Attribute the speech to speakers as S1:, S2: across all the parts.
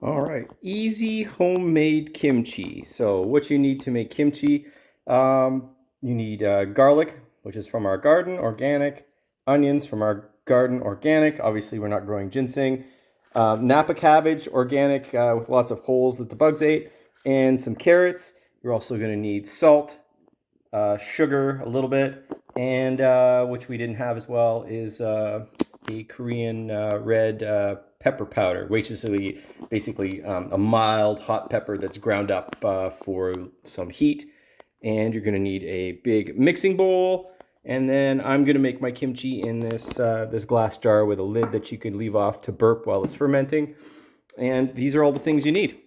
S1: All right, easy homemade kimchi. So what you need to make kimchi, you need garlic, which is from our garden, organic, onions from our garden, organic. Obviously, we're not growing ginseng. Napa cabbage, organic, with lots of holes that the bugs ate, and some carrots. You're also going to need salt, sugar, a little bit, and which we didn't have as well is a Korean red pepper powder, which is basically a mild hot pepper that's ground up for some heat. And you're going to need a big mixing bowl. And then I'm going to make my kimchi in this glass jar with a lid that you can leave off to burp while it's fermenting. And these are all the things you need.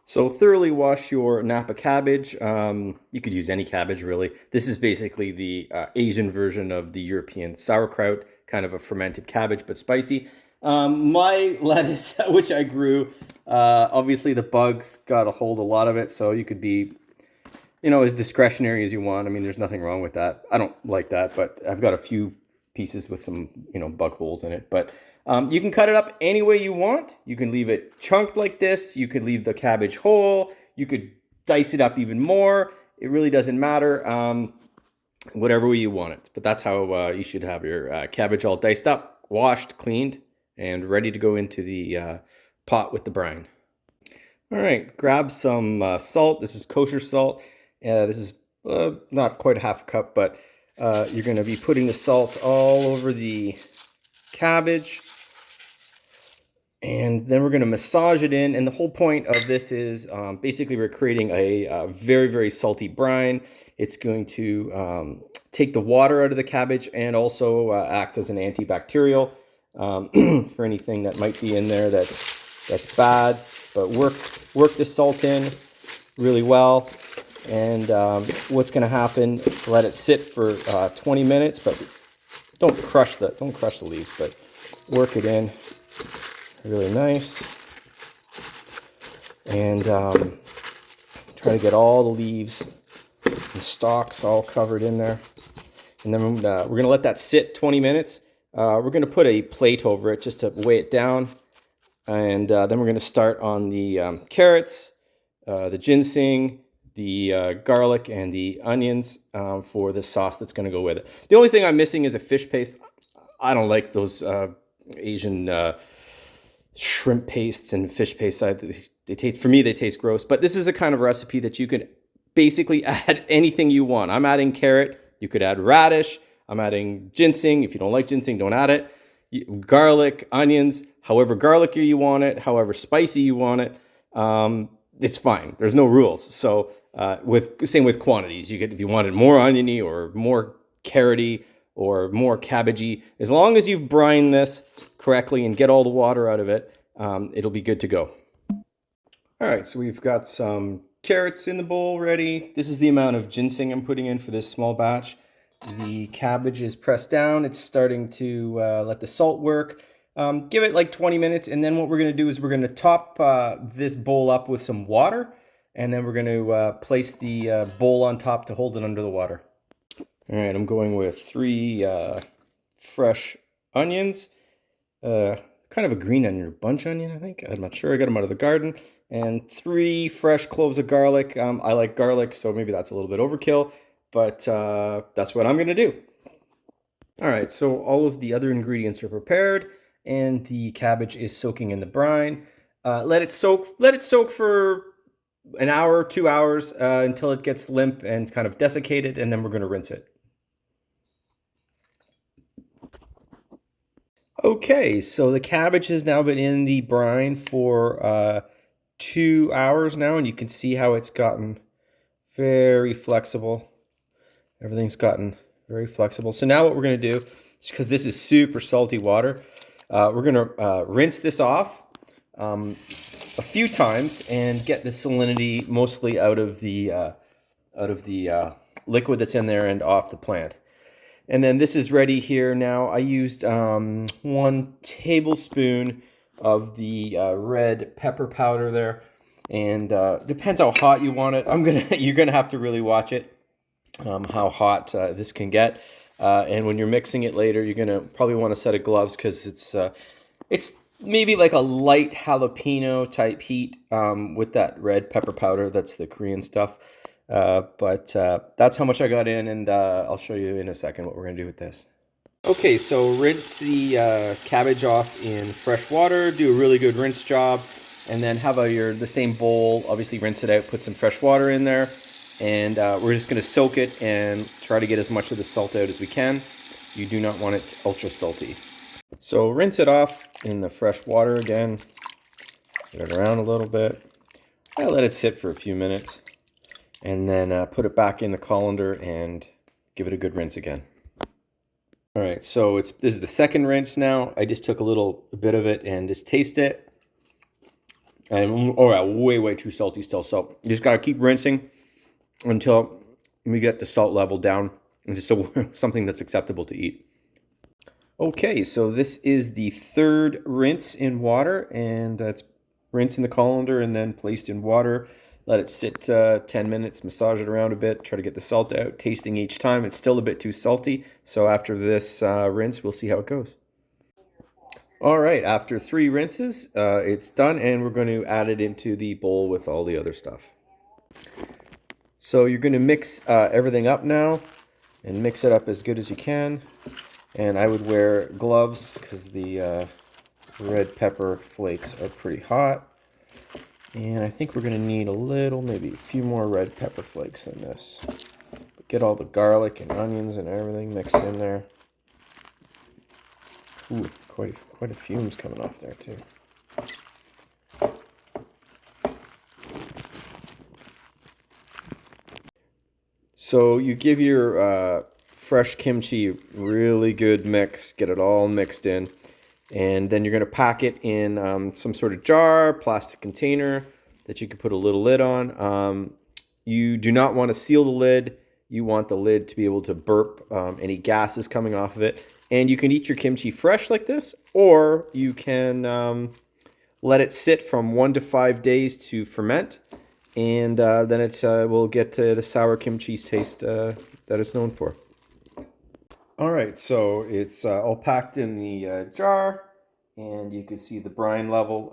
S1: So thoroughly wash your Napa cabbage. You could use any cabbage, really. This is basically the Asian version of the European sauerkraut, kind of a fermented cabbage, but spicy. My lettuce, which I grew, obviously the bugs got a hold of a lot of it, so you could be, as discretionary as you want. I mean, there's nothing wrong with that. I don't like that, but I've got a few pieces with some, bug holes in it. But you can cut it up any way you want. You can leave it chunked like this. You could leave the cabbage whole. You could dice it up even more. It really doesn't matter, whatever way you want it. But that's how you should have your cabbage all diced up, washed, cleaned, and ready to go into the pot with the brine. All right, grab some salt. This is kosher salt. This is not quite a half a cup, but you're going to be putting the salt all over the cabbage. And then we're going to massage it in. And the whole point of this is basically we're creating a very, very salty brine. It's going to take the water out of the cabbage and also act as an antibacterial for anything that might be in there that's bad. But work the salt in really well. And what's going to happen? Let it sit for 20 minutes, but don't crush the leaves, but work it in really nice. And try to get all the leaves and stalks all covered in there. And then we're going to let that sit 20 minutes. We're going to put a plate over it just to weigh it down. And then we're going to start on the carrots, the ginseng, the garlic, and the onions for the sauce that's going to go with it. The only thing I'm missing is a fish paste. I don't like those Asian shrimp pastes and fish pastes. For me, they taste gross. But this is a kind of recipe that you can basically add anything you want. I'm adding carrot. You could add radish. I'm adding ginseng. If you don't like ginseng, don't add it. Garlic, onions, however garlicky you want it, however spicy you want it, it's fine. There's no rules. So same with quantities. You could, if you wanted more oniony or more carroty or more cabbagey, as long as you've brined this correctly and get all the water out of it, it'll be good to go. All right, so we've got some carrots in the bowl ready. This is the amount of ginseng I'm putting in for this small batch. The cabbage is pressed down. It's starting to let the salt work. Give it like 20 minutes, and then what we're going to do is we're going to top this bowl up with some water, and then we're going to place the bowl on top to hold it under the water. All right, I'm going with 3 fresh onions, kind of a green onion or bunch onion, I think. I'm not sure. I got them out of the garden. And 3 fresh cloves of garlic. I like garlic, so maybe that's a little bit overkill. But that's what I'm going to do. All right, so all of the other ingredients are prepared, and the cabbage is soaking in the brine. Let it soak for an hour, 2 hours, until it gets limp and kind of desiccated, and then we're going to rinse it. Okay, so the cabbage has now been in the brine for 2 hours now, and you can see how it's gotten very flexible. Everything's gotten very flexible. So now what we're going to do, because this is super salty water, we're going to rinse this off a few times and get the salinity mostly out of the liquid that's in there and off the plant. And then this is ready here now. I used 1 tablespoon of the red pepper powder there, and depends how hot you want it. You're gonna have to really watch it. How hot this can get, and when you're mixing it later, you're gonna probably want a set of gloves because it's maybe like a light jalapeno type heat with that red pepper powder. That's the Korean stuff. But that's how much I got in, and I'll show you in a second what we're going to do with this. Okay, so rinse the cabbage off in fresh water. Do a really good rinse job, and then have the same bowl. Obviously, rinse it out. Put some fresh water in there, and we're just going to soak it and try to get as much of the salt out as we can. You do not want it ultra salty. So rinse it off in the fresh water again. Get it around a little bit. I let it sit for a few minutes, and then put it back in the colander and give it a good rinse again. All right, so this is the second rinse now. I just took a bit of it and just taste it. And oh yeah, way too salty still. So you just gotta keep rinsing until we get the salt level down and just something that's acceptable to eat. Okay, so this is the third rinse in water, and it's rinsed in the colander and then placed in water. Let it sit 10 minutes, massage it around a bit, try to get the salt out, tasting each time. It's still a bit too salty, so after this rinse, we'll see how it goes. All right, after 3 rinses, it's done, and we're going to add it into the bowl with all the other stuff. So you're going to mix everything up now, and mix it up as good as you can. And I would wear gloves because the red pepper flakes are pretty hot. And I think we're going to need maybe a few more red pepper flakes than this. Get all the garlic and onions and everything mixed in there. Ooh, quite a fumes coming off there too. So you give your fresh kimchi a really good mix, get it all mixed in. And then you're going to pack it in some sort of jar, plastic container that you can put a little lid on. You do not want to seal the lid. You want the lid to be able to burp any gases coming off of it. And you can eat your kimchi fresh like this, or you can let it sit from 1 to 5 days to ferment. And then it will get the sour kimchi taste that it's known for. All right, so it's all packed in the jar, and you can see the brine level.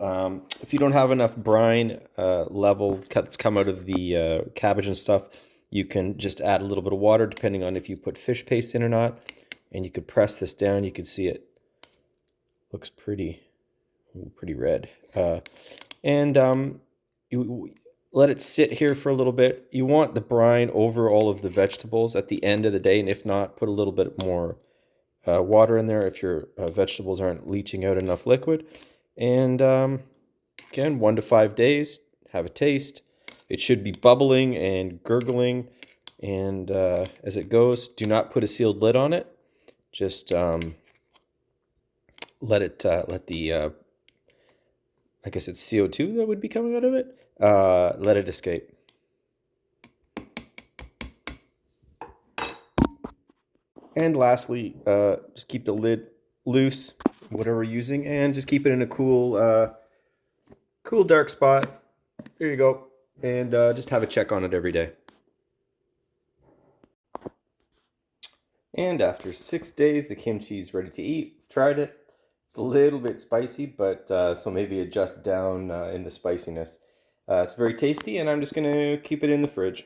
S1: If you don't have enough brine level that's come out of the cabbage and stuff, you can just add a little bit of water, depending on if you put fish paste in or not. And you could press this down. You can see it looks pretty red. You let it sit here for a little bit. You want the brine over all of the vegetables at the end of the day, and if not, put a little bit more water in there if your vegetables aren't leaching out enough liquid. And again, 1 to 5 days, have a taste. It should be bubbling and gurgling, and as it goes, do not put a sealed lid on it. Just let the I guess it's CO2 that would be coming out of it. Let it escape. And lastly, just keep the lid loose, whatever we're using, and just keep it in a cool dark spot. There you go. And just have a check on it every day. And after 6 days, the kimchi is ready to eat. Tried it. It's a little bit spicy, but so maybe adjust down in the spiciness. It's very tasty, and I'm just going to keep it in the fridge.